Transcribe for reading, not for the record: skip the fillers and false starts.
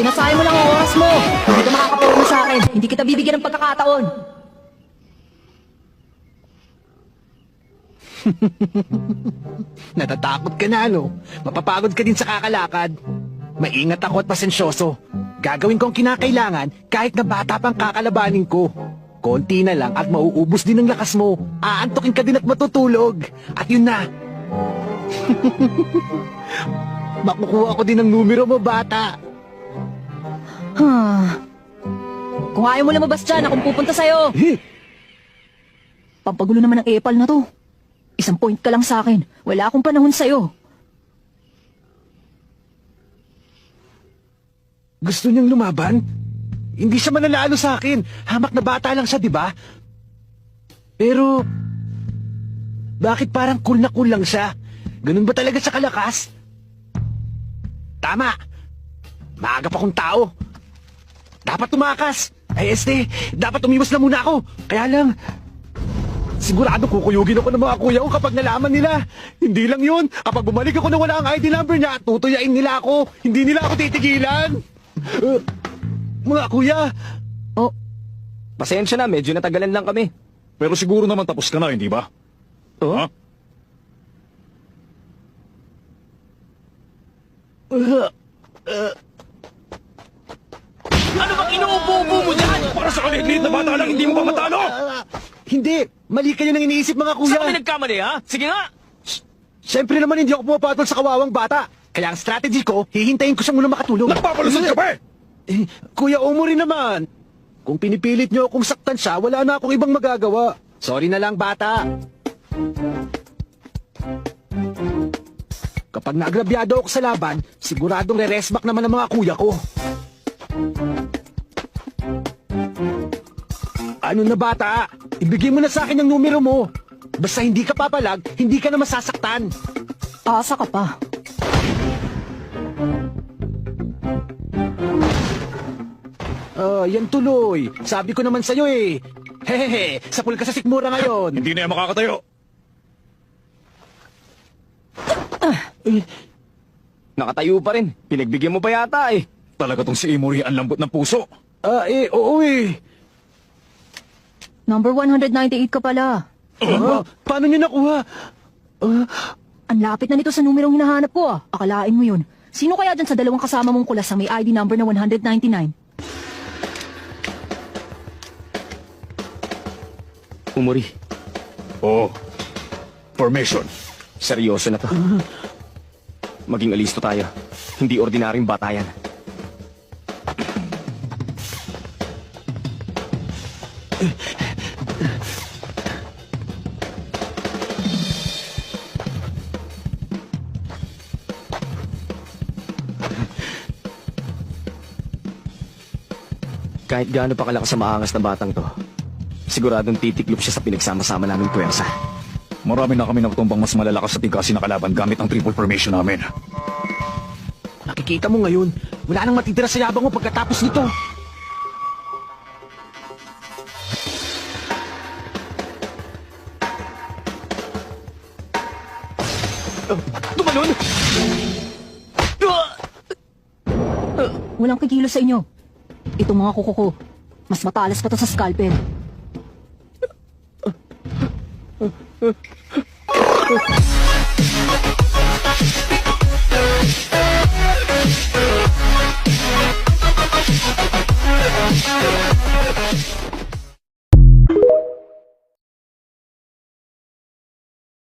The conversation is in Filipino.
Sinasayang mo lang ang oras mo. Hindi ka makakaporma sa akin. Hindi kita bibigyan ng pagkakataon. Natatakot ka na, no? Mapapagod ka din sa kakalakad. Maingat ako at pasensyoso. Gagawin ko ang kinakailangan kahit na bata pang kakalabanin ko. Konti na lang at mauubos din ang lakas mo. Aantokin ka din at matutulog. At yun na. Makukuha ko din ang numero mo, bata. Kung ayaw mo lumabas dyan, akong pupunta sa'yo. Eh, Pampagulo naman ang epal na to. 1 point ka lang sa akin. Wala akong panahon sa'yo. gusto niyang lumaban? Hindi siya mananalo sa akin. Hamak na bata lang siya, di ba? Pero, bakit parang cool na cool lang siya? Ganun ba talaga siya kalakas? Tama. Maaga pa kong tao. Dapat tumakas. Ay, dapat umiwas na muna ako. Kaya lang, sigurado kukuyugin ako ng mga kuya ko kapag nalaman nila. Hindi lang yun. Kapag bumalik ako na wala ang ID number niya, tutuyain nila ako. Hindi nila ako titigilan. Mga kuya. Oh, Pasensya na, medyo natagalan lang kami. Pero siguro naman tapos ka na, hindi ba? Oh? Ha? Ano bang inuubo-ubo mo dyan? Para sa kaliit na bata lang, hindi mo ba matalo? Hindi. Mali kayo nang iniisip, mga kuya. Saan kami nagkamali, ha? Sige nga! Siyempre naman hindi ako pumapatol sa kawawang bata. Kaya ang strategy ko, hihintayin ko siya muna makatulog. Nagpapalusot ka ba eh? Kuya Omori naman. Kung pinipilit niyo akong saktan siya, wala na akong ibang magagawa. Sorry na lang, bata. Kapag naagrabyado ako sa laban, siguradong re-resback naman ang mga kuya ko. Ano na, bata? Ibigay mo na sa akin ang numero mo. Basta hindi ka papalag, hindi ka na masasaktan. asa ka pa. Yan tuloy. Sabi ko naman sa'yo eh. Hehehe, sapul ka sa sikmura ngayon. Hindi na yan makakatayo. Nakatayo pa rin. Pinagbigyan mo pa yata eh. Talaga tong si Emory ang lambot ng puso. Oo eh. Number 198 ka pala. Paano niyo nakuha? Ang lapit na nito sa numerong hinahanap ko ah. Akalain mo yun. Sino kaya dyan sa dalawang kasama mong kulas ang may ID number na 199? Umuri, Oo. Formation. seryoso na to. Maging alisto tayo. Hindi ordinaryong batayan. Kahit gaano pa kalakas sa maangas na batang to, siguradong titiklop siya sa pinagsama-sama naming puwersa. Marami na kami natutumbang mas malalakas sa tigasi na kalaban gamit ang triple formation namin. Nakikita mo ngayon, wala nang matitira sa yabang mo pagkatapos nito. Tumalon! Walang kikilos sa inyo. Itong mga kuko ko, mas matalas pa to sa scalpel.